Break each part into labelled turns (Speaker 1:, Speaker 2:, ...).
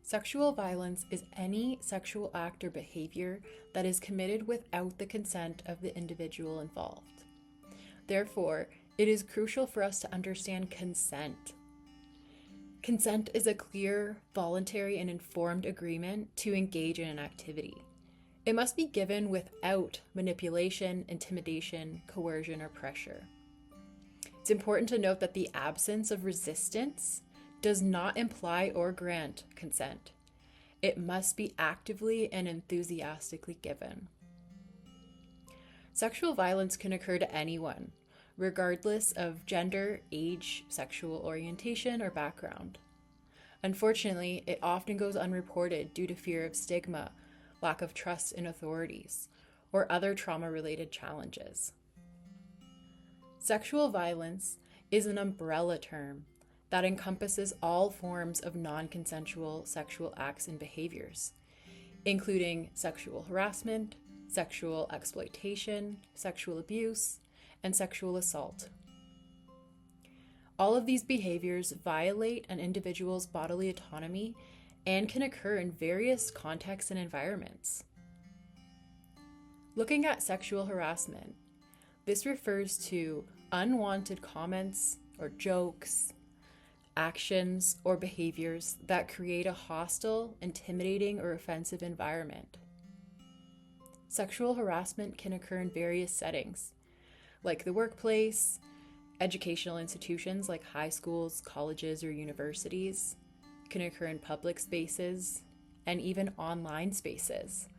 Speaker 1: Sexual violence is any sexual act or behavior that is committed without the consent of the individual involved. Therefore, it is crucial for us to understand consent. Consent is a clear, voluntary, and informed agreement to engage in an activity. It must be given without manipulation, intimidation, coercion, or pressure. It's important to note that the absence of resistance does not imply or grant consent. It must be actively and enthusiastically given. Sexual violence can occur to anyone, regardless of gender, age, sexual orientation, or background. Unfortunately, it often goes unreported due to fear of stigma, lack of trust in authorities, or other trauma-related challenges. Sexual violence is an umbrella term that encompasses all forms of non-consensual sexual acts and behaviors, including sexual harassment, sexual exploitation, sexual abuse, and sexual assault. All of these behaviors violate an individual's bodily autonomy and can occur in various contexts and environments. Looking at sexual harassment, this refers to unwanted comments or jokes, actions, or behaviors that create a hostile, intimidating, or offensive environment. Sexual harassment can occur in various settings, like the workplace, educational institutions like high schools, colleges, or universities, can occur in public spaces, and even online spaces,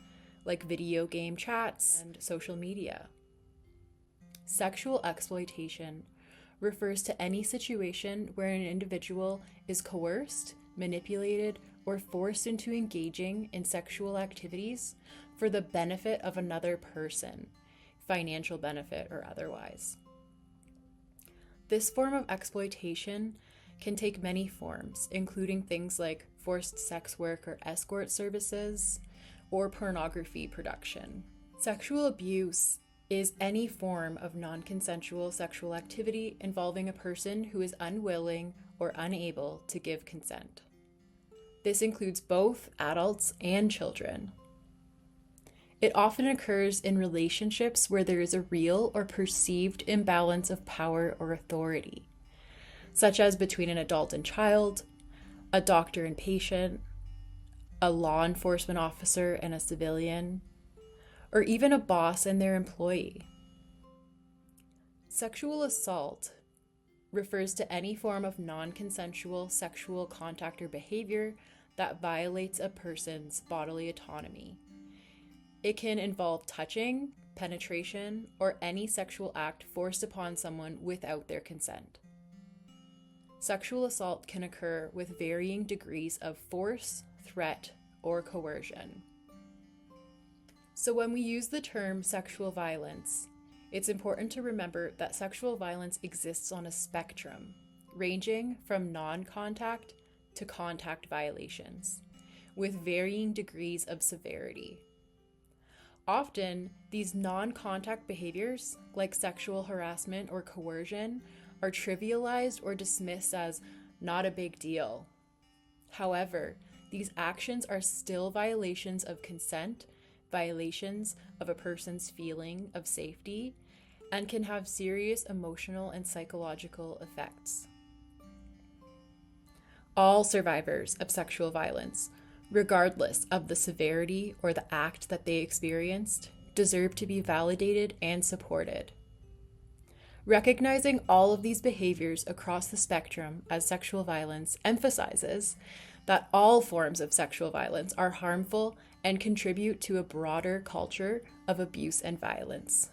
Speaker 1: like video game chats and social media. Sexual exploitation refers to any situation where an individual is coerced, manipulated, or forced into engaging in sexual activities for the benefit of another person, financial benefit or otherwise. This form of exploitation can take many forms, including things like forced sex work or escort services, or pornography production. Sexual abuse is any form of non-consensual sexual activity involving a person who is unwilling or unable to give consent. This includes both adults and children. It often occurs in relationships where there is a real or perceived imbalance of power or authority, such as between an adult and child, a doctor and patient, a law enforcement officer and a civilian, or even a boss and their employee. Sexual assault refers to any form of non-consensual sexual contact or behavior that violates a person's bodily autonomy. It can involve touching, penetration, or any sexual act forced upon someone without their consent. Sexual assault can occur with varying degrees of force, threat, or coercion. So when we use the term sexual violence, it's important to remember that sexual violence exists on a spectrum, ranging from non-contact to contact violations, with varying degrees of severity. Often, these non-contact behaviors, like sexual harassment or coercion, are trivialized or dismissed as not a big deal. However, these actions are still violations of consent, violations of a person's feeling of safety, and can have serious emotional and psychological effects. All survivors of sexual violence, regardless of the severity or the act that they experienced, deserve to be validated and supported. Recognizing all of these behaviors across the spectrum as sexual violence emphasizes that all forms of sexual violence are harmful and contribute to a broader culture of abuse and violence.